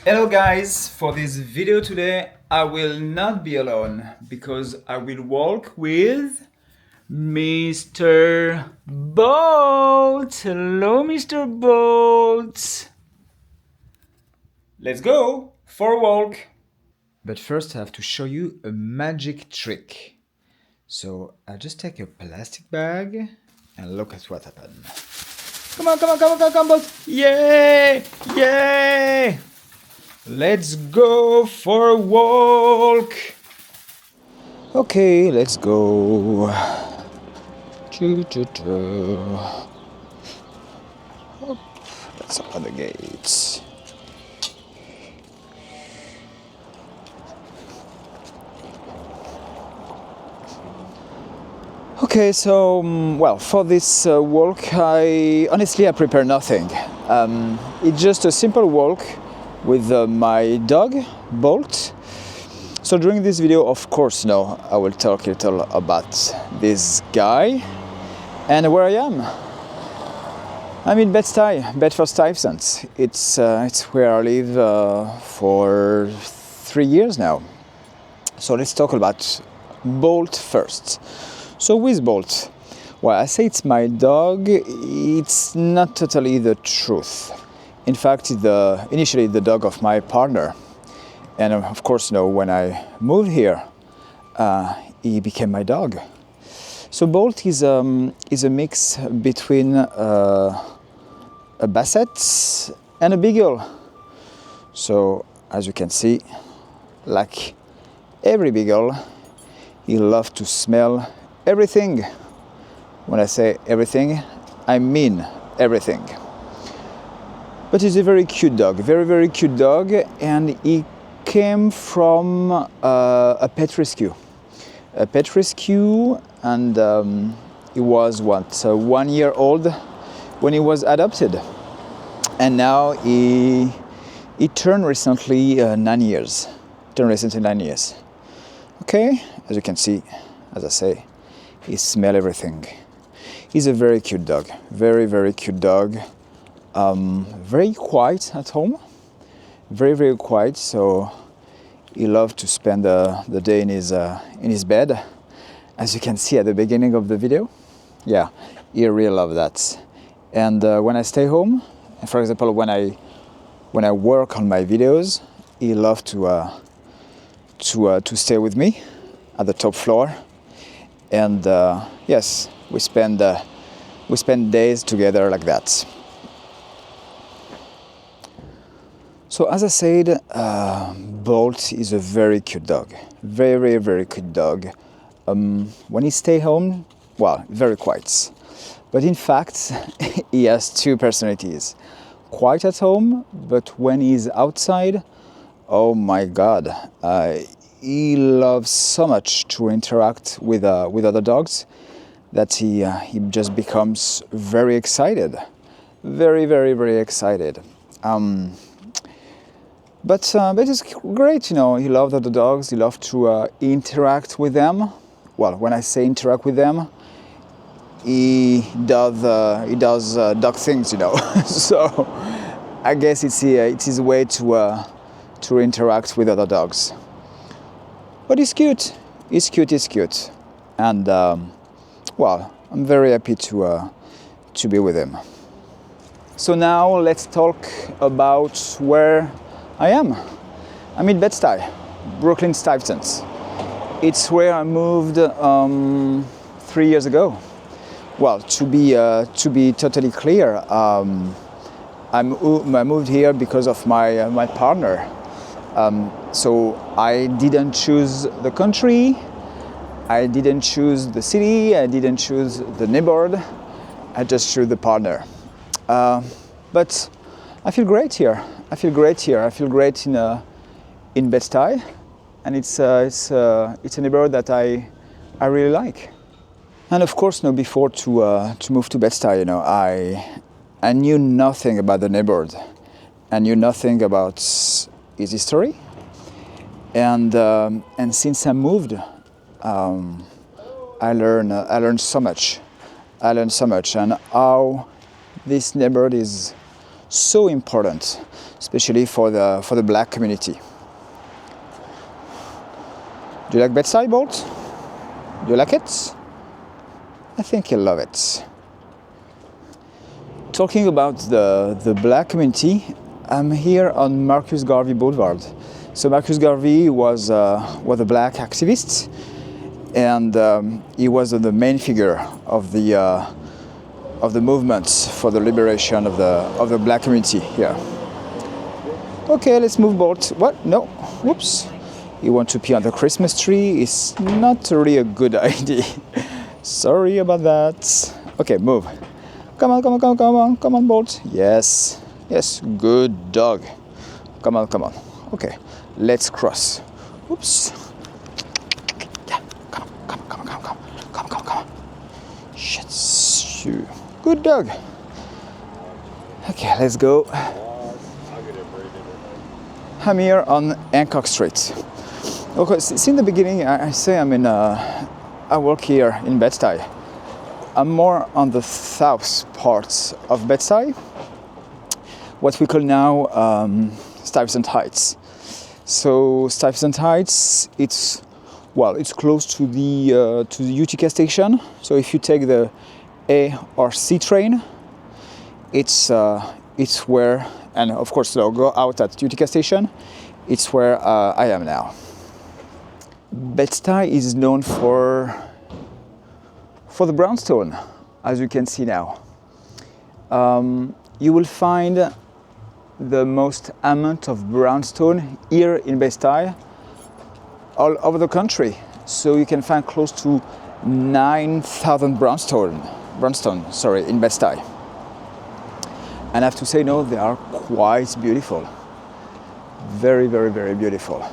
Hello guys, for this video today I will not be alone because I will walk with Mr. Bolt. Hello Mr. Bolt. Let's go for a walk. But first I have to show you a magic trick. So I just take a plastic bag and look at what happened. Come on, Bolt. Yay! Yay! Let's go for a walk. Okay, let's go. Choo-choo-choo. Let's open the gates. Okay, so for this walk, I prepare nothing. It's just a simple walk with my dog, Bolt. So during this video, of course, I will talk a little about this guy and where I am. I'm in Bed-Stuy, Bedford-Stuyvesant. It's where I live for 3 years now. So let's talk about Bolt first. So with Bolt, well, I say it's my dog. It's not totally the truth. In fact, it's initially the dog of my partner. And of course, when I moved here, he became my dog. So Bolt is a mix between a Basset and a Beagle. So as you can see, like every Beagle, he loves to smell everything. When I say everything, I mean everything. But he's a very cute dog, very cute dog, and he came from a pet rescue. A pet rescue, and he was 1 year old when he was adopted, and now he turned recently 9 years. Okay, as you can see, as I say, he smells everything. He's a very cute dog, very cute dog. Very quiet at home, very quiet. So he loves to spend the day in his bed, as you can see at the beginning of the video. Yeah, he really loves that. And when I stay home, for example, when I work on my videos, he loves to stay with me at the top floor. And yes, we spend days together like that. So as I said, Bolt is a very cute dog, very cute dog. When he stays home, well, very quiet. But in fact, he has two personalities. Quiet at home, but when he's outside, oh my God, he loves so much to interact with other dogs that he just becomes very excited, very excited. But it's great, he loves other dogs. He loves to interact with them. Well, when I say interact with them, he does dog things, So I guess it's his way to interact with other dogs. But he's cute. He's cute. And well, I'm very happy to be with him. So now let's talk about where I am. I'm in Bed-Stuy, Brooklyn, Stuyvesant. It's where I moved 3 years ago. Well, to be totally clear, I moved here because of my partner. So I didn't choose the country, I didn't choose the city, I didn't choose the neighborhood. I just chose the partner. But I feel great here. I feel great in Bed-Stuy, and it's a neighborhood that I really like. And of course, before to move to Bed-Stuy, I knew nothing about the neighborhood. I knew nothing about its history, and since I moved, I learned so much. And how this neighborhood is so important especially for the black community. Do you like Bed-Stuy, Bolt? Do you like it? I think you'll love it. Talking about the black community, I'm here on Marcus Garvey Boulevard. So Marcus Garvey was a black activist, and he was the main figure of the movement for the liberation of the black community here. Okay, let's move, Bolt. What? No. Whoops. You want to pee on the Christmas tree? It's not really a good idea. Sorry about that. Okay, move. Come on, Bolt. Yes, good dog. Come on. Okay, let's cross. Oops. Yeah, come on. Shit. Good dog. Okay, let's go. I'm here on Hancock Street. Okay, since the beginning, I say I work here in Bed-Stuy. I'm more on the south part of Bed-Stuy, what we call now Stuyvesant Heights. So Stuyvesant Heights, it's close to the Utica station. So if you take the A or C train, it's where, and of course go out at Utica station. It's where I am now. Bed-Stuy is known for the brownstone, as you can see now. You will find the most amount of brownstone here in Bed-Stuy all over the country. So you can find close to 9,000 brownstone in Bed-Stuy. And I have to say, no, they are quite beautiful. Very, very, very beautiful.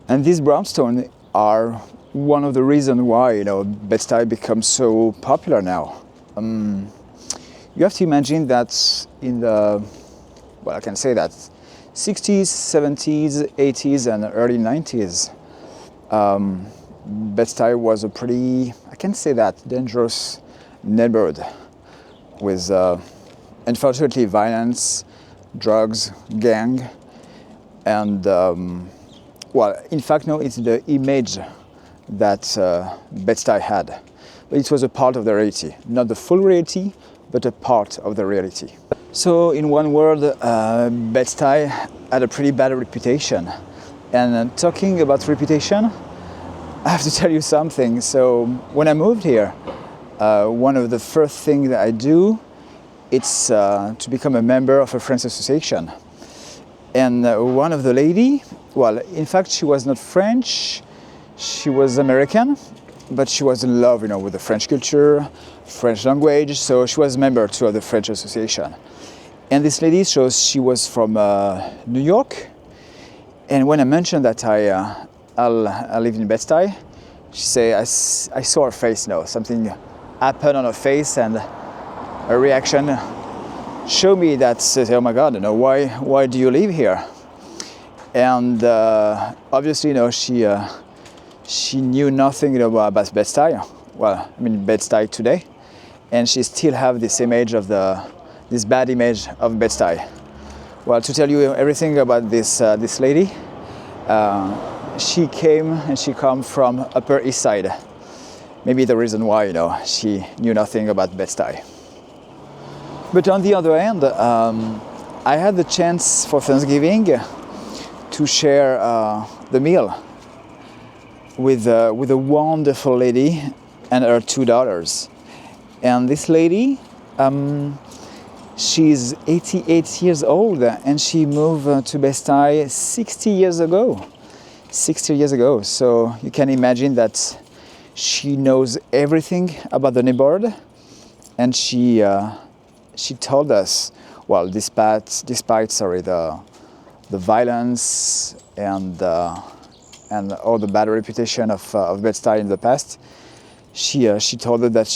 And these brownstones are one of the reasons why Bed-Stuy becomes so popular now. You have to imagine that in the, I can say that 60s, 70s, 80s, and early 90s, Bed-Stuy was a pretty, I can say that, dangerous neighborhood with, unfortunately, violence, drugs, gang, and in fact, no, it's the image that Bed-Stuy had. But it was a part of the reality. Not the full reality, but a part of the reality. So, in one word, Bed-Stuy had a pretty bad reputation. And talking about reputation, I have to tell you something. So, when I moved here, one of the first things that I do, it's to become a member of a Friends Association. And one of the lady, in fact, she was not French, she was American, but she was in love, with the French culture, French language, so she was a member too of the French Association. And this lady, she was from New York, and when I mentioned that I live in Bed-Stuy, she said, I saw her face, something happened on her face, and her reaction showed me that, oh my God, why do you live here? And obviously, she knew nothing about Bed-Stuy. Bed-Stuy today, and she still have this image of this bad image of Bed-Stuy. Well, to tell you everything about this lady, she come from Upper East Side. Maybe the reason why she knew nothing about Bed-Stuy. But on the other hand, I had the chance for Thanksgiving to share the meal with a wonderful lady and her two daughters. And this lady, she's 88 years old, and she moved to Bed-Stuy 60 years ago. 60 years ago. So you can imagine that she knows everything about the neighborhood, and she told us, despite the violence and all the bad reputation of Bed-Stuy in the past, she told us that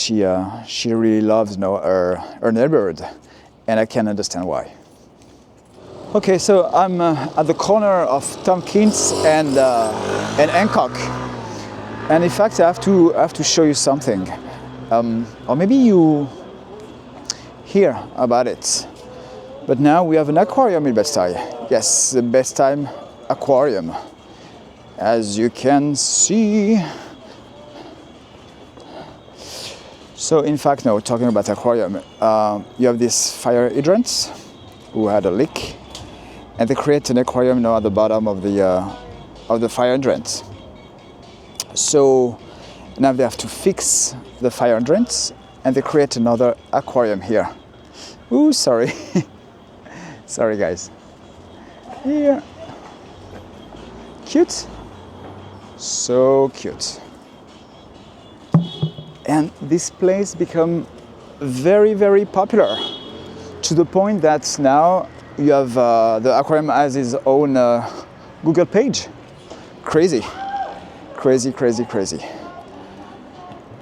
she really loves her neighborhood, and I can understand why. Okay, so I'm at the corner of Tompkins and Hancock, and in fact I have to show you something. Or maybe you hear about it. But now we have an aquarium in Bed-Stuy. Yes, the Bed-Stuy Aquarium. As you can see. So in fact, now talking about aquarium, you have these fire hydrants who had a leak, and they create an aquarium now at the bottom of the fire hydrant. So now they have to fix the fire hydrants, and they create another aquarium here. Ooh, sorry. Sorry, guys. Here. Cute. So cute. And this place become very, very popular, to the point that now you have the aquarium has its own Google page. Crazy. Crazy, crazy, crazy.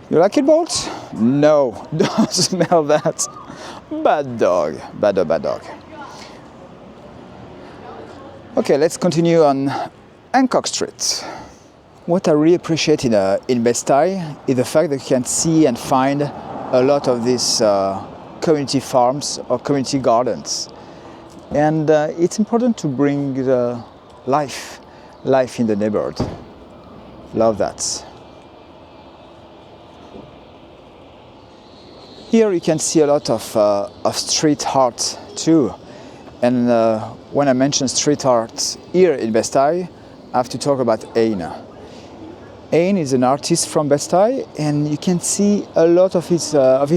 You like it, Bolt? No, don't smell that. Bad dog, bad dog, bad dog. Okay, let's continue on Hancock Street. What I really appreciate in Bed-Stuy is the fact that you can see and find a lot of these community farms or community gardens. And it's important to bring the life in the neighborhood. Love that. Here you can see a lot of street art too. And when I mention street art here in Bed-Stuy, I have to talk about Aine. Aine is an artist from Bed-Stuy, and you can see a lot of his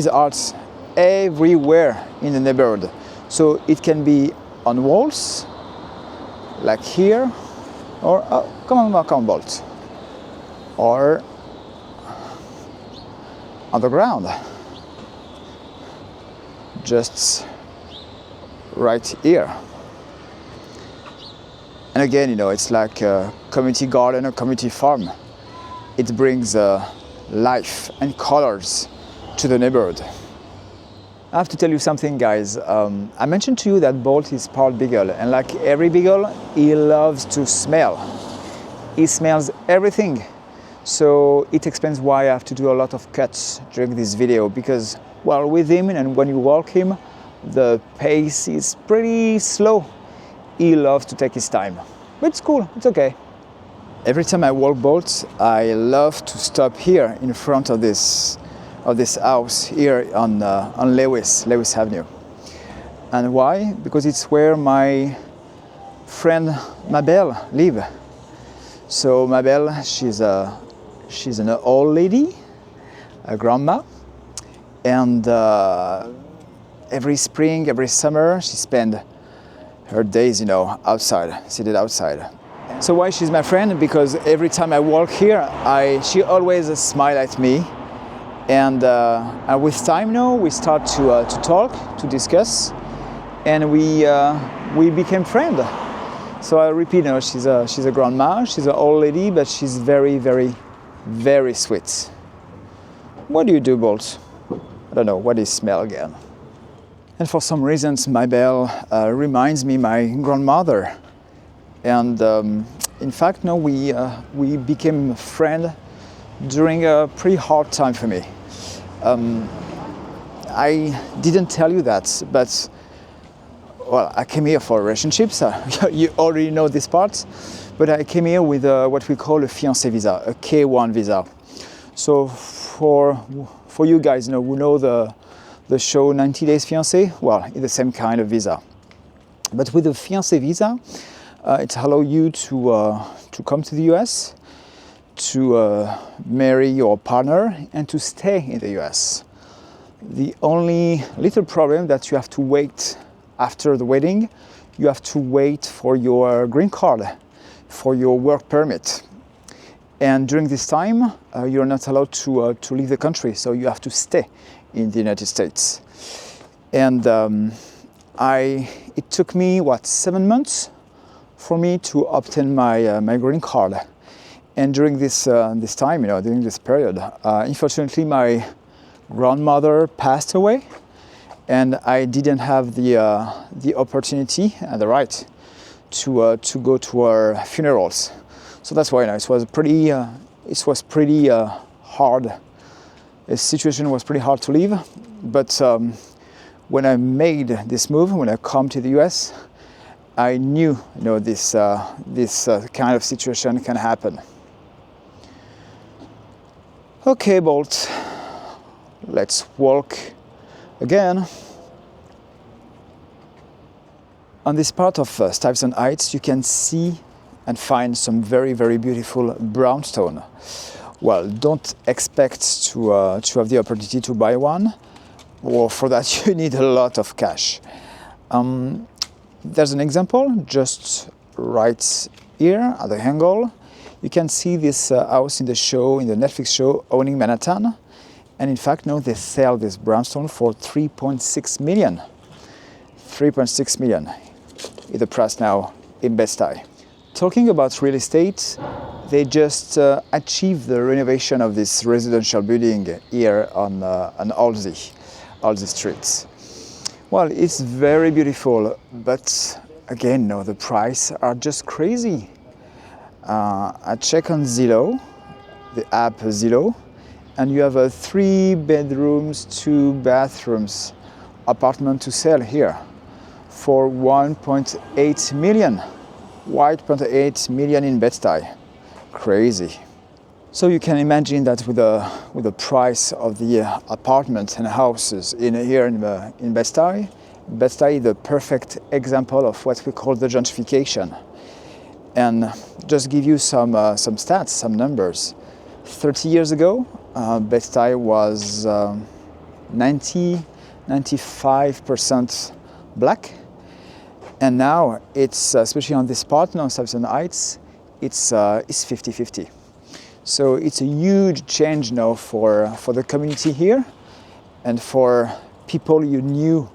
arts everywhere in the neighborhood. So it can be on walls, like here, or come on, Bolt, or on the ground, just right here. And again, you know, it's like a community garden or community farm. It brings life and colors to the neighborhood. I have to tell you something, guys. I mentioned to you that Bolt is part beagle, and like every beagle, he loves to smell. He smells everything. So it explains why I have to do a lot of cuts during this video, because, well, with him and when you walk him, the pace is pretty slow. He loves to take his time. But it's cool, it's okay. Every time I walk Bolt, I love to stop here in front of this house here on Lewis Avenue. And why? Because it's where my friend Mabel lives. So Mabel, she's an old lady, a grandma, and every spring, every summer, she spends her days, you know, outside, seated outside. So why she's my friend? Because every time I walk here, she always smiles at me, and with time, you know, we start to talk, to discuss, and we became friends. So I repeat, you know, she's a grandma, she's an old lady, but she's very, very, very sweet. What do you do, Bolt? I don't know. What is smell again? And for some reasons, Mabel reminds me my grandmother. And in fact, no, we became friends during a pretty hard time for me. I didn't tell you that, but well, I came here for relationships. You already know this part, but I came here with what we call a fiancé visa, a K1 visa. So for you guys, you know, who know the show 90 Days Fiancé, well, it's the same kind of visa. But with the fiancé visa, it allows you to come to the US, to marry your partner, and to stay in the US. The only little problem that you have to wait after the wedding, you have to wait for your green card, for your work permit. And during this time, you're not allowed to leave the country, so you have to stay in the United States. And it took me, 7 months for me to obtain my green card. And during this time, you know, during this period, unfortunately, my grandmother passed away, and I didn't have the opportunity and the right to go to her funerals. So that's why, you know, it was pretty hard The situation was pretty hard to live, but when I made this move, when I come to the US, I knew, this kind of situation can happen. Okay, Bolt, let's walk again. On this part of Stuyvesant Heights, you can see and find some very, very beautiful brownstone. Well, don't expect to have the opportunity to buy one, or for that you need a lot of cash. There's an example just right here at the angle. You can see this house in the Netflix show, Owning Manhattan. And in fact, now they sell this brownstone for $3.6 million. $3.6 million is the price now in Bed-Stuy. Talking about real estate, they just achieved the renovation of this residential building here on Halsey Street. Well, it's very beautiful, but again, the prices are just crazy. I check on Zillow, the app Zillow, and you have a 3 bedrooms, 2 bathrooms apartment to sell here for $1.8 million. $1.8 million in Bed-Stuy. Crazy. So you can imagine that with the price of the apartments and houses here in Bed-Stuy, Bed-Stuy is the perfect example of what we call the gentrification. And just give you some stats, some numbers. 30 years ago, Bed-Stuy was 95% black. And now it's, especially on this part now, Stuyvesant Heights, it's 50-50. So it's a huge change now for the community here and for people who knew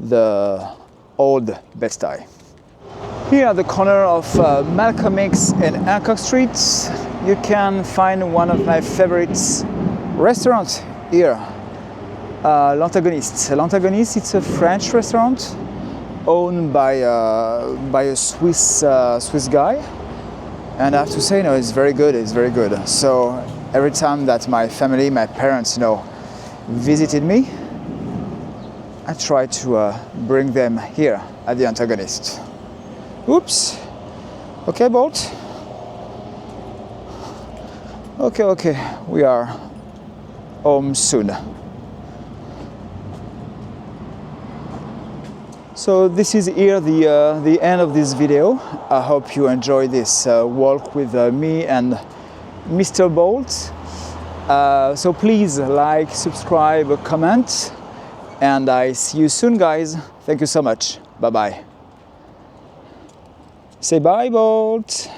the old Bed-Stuy. Here at the corner of Malcolm X and Hancock Streets, you can find one of my favorite restaurants here, L'Antagonist. L'Antagonist, it's a French restaurant owned by a Swiss guy. And I have to say, it's very good. It's very good. So every time that my family, my parents, visited me, I try to bring them here at the Antagonist. Oops. Okay, Bolt. Okay. We are home soon. So this is here the end of this video. I hope you enjoy this walk with me and Mr. Bolt. So please like, subscribe, comment, and I see you soon, guys. Thank you so much. Bye-bye. Say bye, Bolt.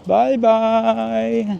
Bye-bye.